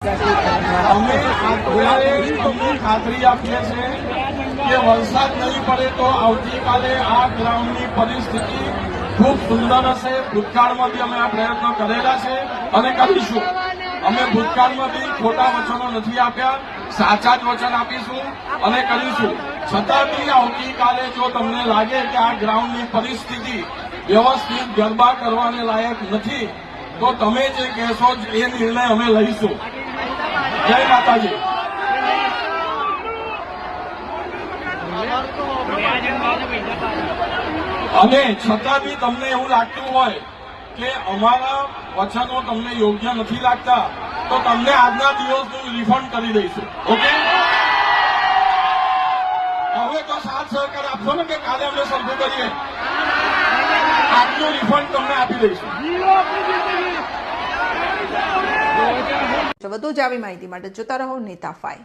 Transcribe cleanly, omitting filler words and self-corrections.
અમે અત્યારે તમને ખાતરી આપીએ છીએ કે વરસાદ નહીં પડે તો આવતીકાલે આ ગ્રાઉન્ડની પરિસ્થિતિ ખૂબ સુંદર હશે. ભૂતકાળમાંથી અમે આ પ્રયત્નો કરેલા છે અને કરીશું. અમે ભૂતકાળમાં બી ખોટા વચનો નથી આપ્યા, સાચા જ વચન આપીશું અને કરીશું. છતાં બી આવતીકાલે જો તમને લાગે કે આ ગ્રાઉન્ડની પરિસ્થિતિ વ્યવસ્થિત ગરબા કરવાને લાયક નથી તો તમે જે કહેશો એ નિર્ણય અમે લઈશું. જય માતાજી. અને છતાં બી તમને એવું લાગતું હોય કે અમારા વચનો તમને યોગ્ય નથી લાગતા તો તમને આજના દિવસનું રિફંડ કરી દઈશું. ઓકે, હવે તો સાથ સહકાર આપશો ને કે કાલે અમને સરખું કરીએ. આજનું રિફંડ તમને આપી દઈશું. વધુ જાવી માહિતી માટે જોતા રહો નેતા 5.